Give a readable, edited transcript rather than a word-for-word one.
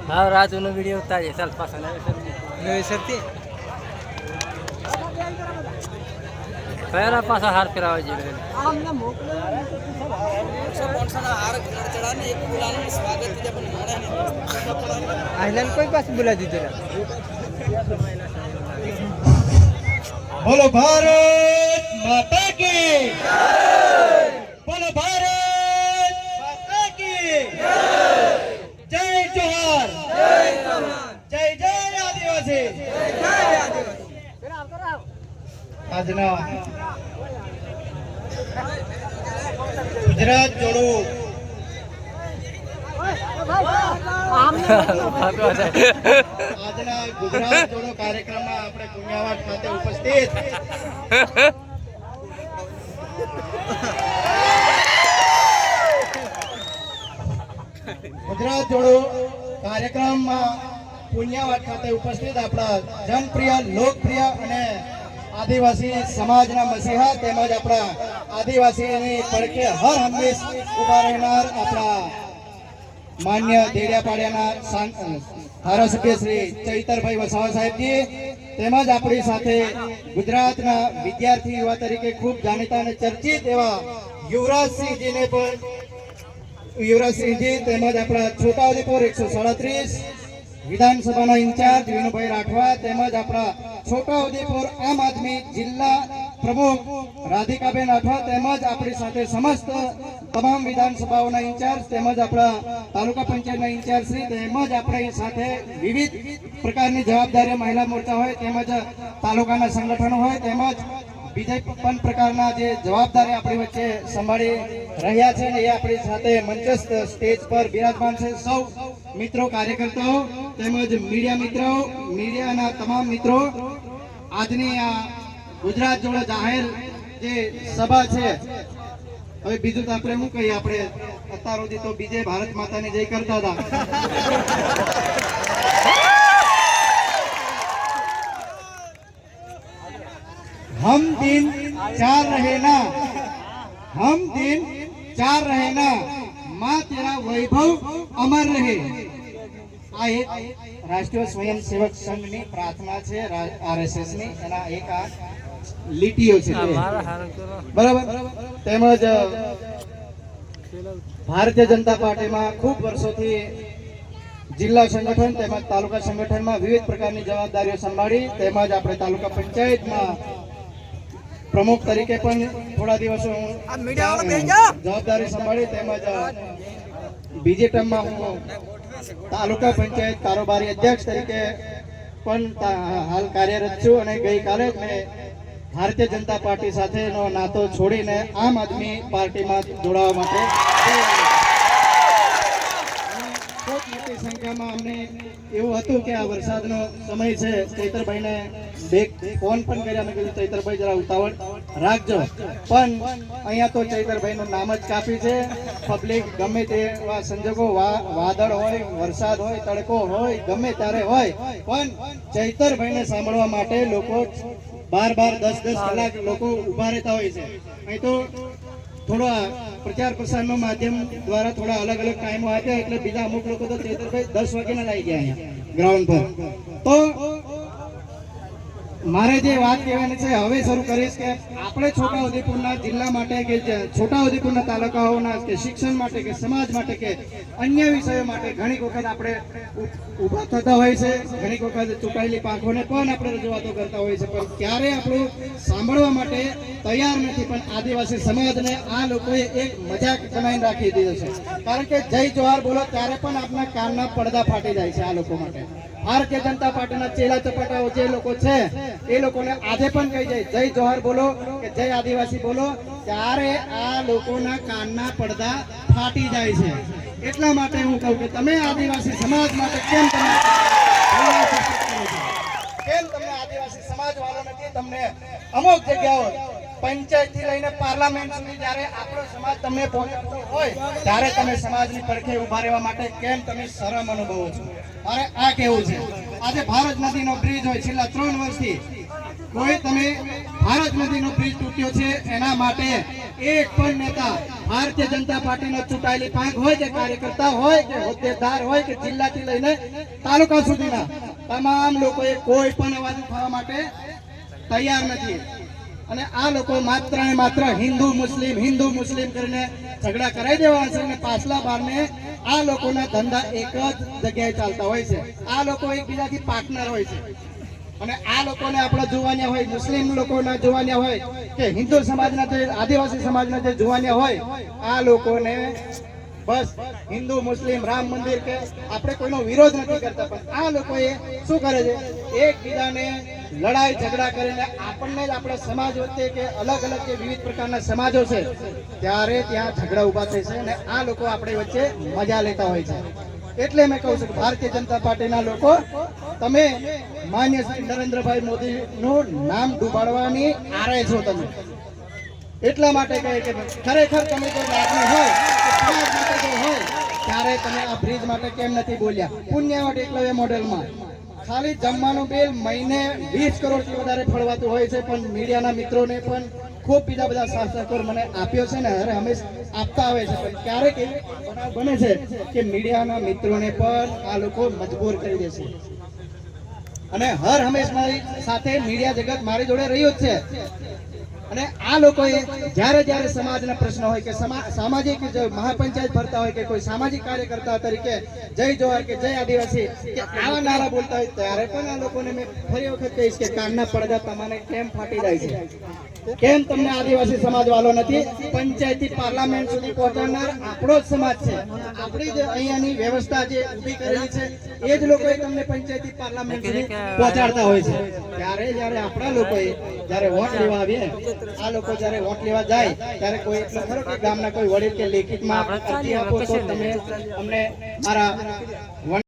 હા રાજુનો વિડીયો ઉતારીએ ચાલ પાછા નવી શક્તિ પહેલા પાછા હાર ફેરાવે છે કોઈ પાસે બોલા દીધો બોલો ભારત માતા કી બોલો ભારત માતા કી જય જોહાર જય જય આદિવાસી આજના ગુજરાત જોડો આજના ગુજરાત જોડો કાર્યક્રમમાં આપણે કુંયાવાડ ખાતે ઉપસ્થિત ગુજરાત જોડો કાર્યક્રમમાં કુંયાવાડ ખાતે ઉપસ્થિત આપણા જનપ્રિય લોકપ્રિય અને આદિવાસી સમાજના મસીહા તેમજ આપણા આદિવાસીની પડખે હર હંમેશ ઉભા રહેનાર આપણા માન્ય દેડિયાપાડિયાના ધારાસભ્ય શ્રી ચૈતરભાઈ વસાવા સાહેબજી તેમજ આપણી સાથે ગુજરાતના વિદ્યાર્થી યુવા તરીકે ખૂબ જાણીતા અને ચર્ચિત એવા યુવરાજસિંહજીને પણ યુવરાજસિંહજી તેમજ આપણા છોટાઉદેપુર 137 વિધાનસભાના ઇન્ચાર્જ વિનુભાઈ રાઠવા તેમજ આપણા છોટાઉદેપુર આમ આદમી જિલ્લા પ્રમુખ રાધિકાબેન રાઠવા તેમજ આપણી સાથે સમસ્ત તમામ વિધાનસભાઓના ઇન્ચાર્જ તેમજ આપણા તાલુકા પંચાયતના ઇન્ચાર્જ શ્રી તેમજ આપણી સાથે વિવિધ પ્રકારની જવાબદારી મહિલા મોરચા હોય તેમજ તાલુકાના સંગઠનો હોય તેમજ બીજા પણ પ્રકારના જે જવાબદારી આપણી વચ્ચે સંભાળી રહ્યા છે ને એ આપણી સાથે મંચસ્થ સ્ટેજ પર બિરાજમાન છે સૌ મિત્રો કાર્યકર્તાઓ તેમજ મીડિયા મિત્રો મીડિયાના તમામ મિત્રો આજની આ ગુજરાત જોડો જાહેર જે સભા છે હવે બીજું તો આપણે શું કહીએ આપણે અત્યાર સુધી તો બીજે ભારત માતાની જય કરતા હતા हम दिन चार रहना हम दिन चार रहना माँ तेरा वैभव अमर रहे આ એક રાષ્ટ્રીય સ્વયંસેવક સંઘની પ્રાર્થના છે આરએસએસ ની એના એક આ લીટીઓ છે બરાબર તેમજ ભારતીય જનતા પાર્ટીમાં ખૂબ વર્ષોથી જિલ્લા સંગઠન તેમજ તાલુકા સંગઠનમાં વિવિધ પ્રકારની જવાબદારીઓ સંભાળી તેમજ આપણે તાલુકા પંચાયતમાં પ્રમુખ તરીકે પણ થોડા દિવસો જવાબદારી સંભાળી તેમજ બીજી ટર્મમાં હું તાલુકા પંચાયત કારોબારી અધ્યક્ષ તરીકે પણ હાલ કાર્યરત છું અને ગઈકાલે જ મેં ભારતીય જનતા પાર્ટી સાથેનો નાતો છોડીને આમ આદમી પાર્ટીમાં જોડાવા માટે ખૂબ મોટી સંખ્યામાં અમને એવું હતું કે આ વરસાદનો સમય છે ચૈતરભાઈને બે ફોન પણ કર્યા મેં કીધું ચૈતરભાઈ જરા ઉતાવળ રાખજો પણ અહીંયા તો ચૈતરભાઈનું નામ જ કાફી છે પબ્લિક ગમે તેવા સંજોગો વાદળ હોય વરસાદ હોય તડકો હોય ગમે ત્યારે હોય પણ ચૈતરભાઈને સાંભળવા માટે લોકો 12-10 કલાક લોકો ઉભા રહેતા હોય છે અહીં તો થોડા પ્રચાર પ્રસારનો માધ્યમ દ્વારા થોડા અલગ અલગ ટાઈમો આપ્યા એટલે બીજા અમુક લોકો તો ચૈતરભાઈ 10 વાગ્યાના લાગી ગયા અહીંયા ગ્રાઉન્ડ પર તો મારે જે વાત કહેવાની છે હવે શરૂ કરીશ કે આપણે છોટાઉદેપુરના જિલ્લા માટે કે છોટાઉદેપુરના તાલુકાઓના કે શિક્ષણ માટે કે સમાજ માટે કે અન્ય વિષયો માટે ઘણી વખત આપણે ઊભા થતા હોય છે ઘણી વખત ચૂંટાયેલી પાંખોને પણ આપણે રજૂઆતો કરતા હોય છે પણ ક્યારે આપણું સાંભળવા માટે તૈયાર નથી પણ આદિવાસી સમાજને આ લોકોએ એક મજાક બનાવીને રાખી દીધો છે કારણ કે જય જોહાર બોલો ત્યારે પણ આપણા કાનના પડદા ફાટી જાય છે આ લોકો માટે ભારતીય જનતા પાર્ટીના ચેલા ચપાટાઓ જે લોકો છે એ લોકોને આજે પણ કહી જાય જય જોહાર બોલો કે જય આદિવાસી બોલો ત્યારે આ લોકોના કાનના પડદા ફાટી જાય છે એટલા માટે હું કહું કે તમે આદિવાસી સમાજ માટે કેમ તમે આદિવાસી સમાજ વાળો નથી તમને અમુક જગ્યાઓ પંચાયત થી લઈને પાર્લામેન્ટ સુધી જ્યારે આપણો સમાજ તમને પહોંચતો હોય ત્યારે તમે સમાજની પડખે ઉભા રહેવા માટે કેમ તમે શરમ અનુભવો છો મારે આ કેવું છે આજે ભારત નદીનો બ્રિજ હોય છેલ્લા 3 વર્ષથી કોઈ તમે ભારત નદીનો બ્રિજ તૂટ્યો છે એના માટે એક પણ નેતા ભારતીય જનતા પાર્ટીનો ચૂંટાયેલી પાંખ હોય કે કાર્યકર્તા હોય કે હોદ્દેદાર હોય કે જિલ્લાથી લઈને તાલુકા સુધીના તમામ લોકોએ કોઈ પણ અવાજ ઉઠાવવા માટે તૈયાર નથી. અને આ લોકો માત્ર ને માત્ર હિન્દુ મુસ્લિમ કરીને ઝઘડા કરાવી દેવા છે અને પાછલા બારને આ લોકોના ધંધા એક જ જગ્યાએ ચાલતા હોય છે. આ લોકો એકબીજાથી પાર્ટનર હોય છે. અને આ લોકોને આપણે જોવાના હોય, મુસ્લિમ લોકોના જોવાના હોય કે હિન્દુ સમાજના જે આદિવાસી સમાજના જે જોવાના હોય, આ લોકોને બસ હિન્દુ મુસ્લિમ રામ મંદિર કે આપણે કોઈનો વિરોધ નથી કરતા, પણ આ લોકોએ શું કરે છે, એકબીજાને લડાઈ ઝઘડા કરીને આપણને જ આપણા સમાજ વચ્ચે કે અલગ અલગ જે વિવિધ પ્રકારના સમાજો છે ત્યારે ત્યાં ઝઘડા ઉભા થાય છે અને આ લોકો આપણી વચ્ચે મજા લેતા હોય છે. એટલે મેં કહું છું કે ભારતીય જનતા પાર્ટીના લોકો તમે માન્ય શ્રી નરેન્દ્રભાઈ મોદીનું નામ ડૂબાડવાની આરે છો તમે. એટલા માટે કહે કે ખરેખર તમે જો લાગણી હોય સમાજ માટે જો હોય ત્યારે તમે આ બ્રિજ માટે કેમ નથી બોલ્યા? પુણ્યવટ એકલવ્ય મોડેલમાં ખાલી જમવાનું બિલ મહિને 20 કરોડથી વધારે ફળવાતું હોય છે, પણ મીડિયાના મિત્રોને પણ ખૂબ બીજા બધા શાસકો મને આપ્યો છે ને અરે હંમેશા આપતા આવે છે, પણ ક્યારેક એવી બનાવ બને છે કે મીડિયાના મિત્રોને પણ આ લોકો મજબૂર કરી દે છે. અને હર હંમેશા મારી સાથે મીડિયા જગત મારી જોડે રહ્યું જ છે. અને આ લોકોએ જ્યારે સમાજના પ્રશ્નો હોય કે સામાજિક મહાપંચાયત ભરતા હોય કે કોઈ સામાજિક કાર્યકર્તા તરીકે જય જોહાર કે જય આદિવાસી કે આવા નારા બોલતા હોય ત્યારે પણ આ લોકોને મેં ફરી વખત કહીશ કે કાનના પડદા તમને કેમ ફાટી જાય છે? કેમ તમને આદિવાસી સમાજ વાળો નથી? પંચાયતી પાર્લામેન્ટ સુધી પહોંચાડનાર આપણો જ સમાજ છે. આપણી જે અહીંયાની વ્યવસ્થા જે ઊભી કરેલી છે એ જ લોકોએ તમને પંચાયતી પાર્લામેન્ટ સુધી પહોંચાડતા હોય છે. જ્યારે આપણા લોકોએ જ્યારે વોટ લેવા આવીએ, આ લોકો જ્યારે વોટ લેવા જાય ત્યારે કોઈ એટલો ખરો કે ગામના કોઈ વડીલ કે લેખિતમાં અરજી આપો તો તમે અમને મારા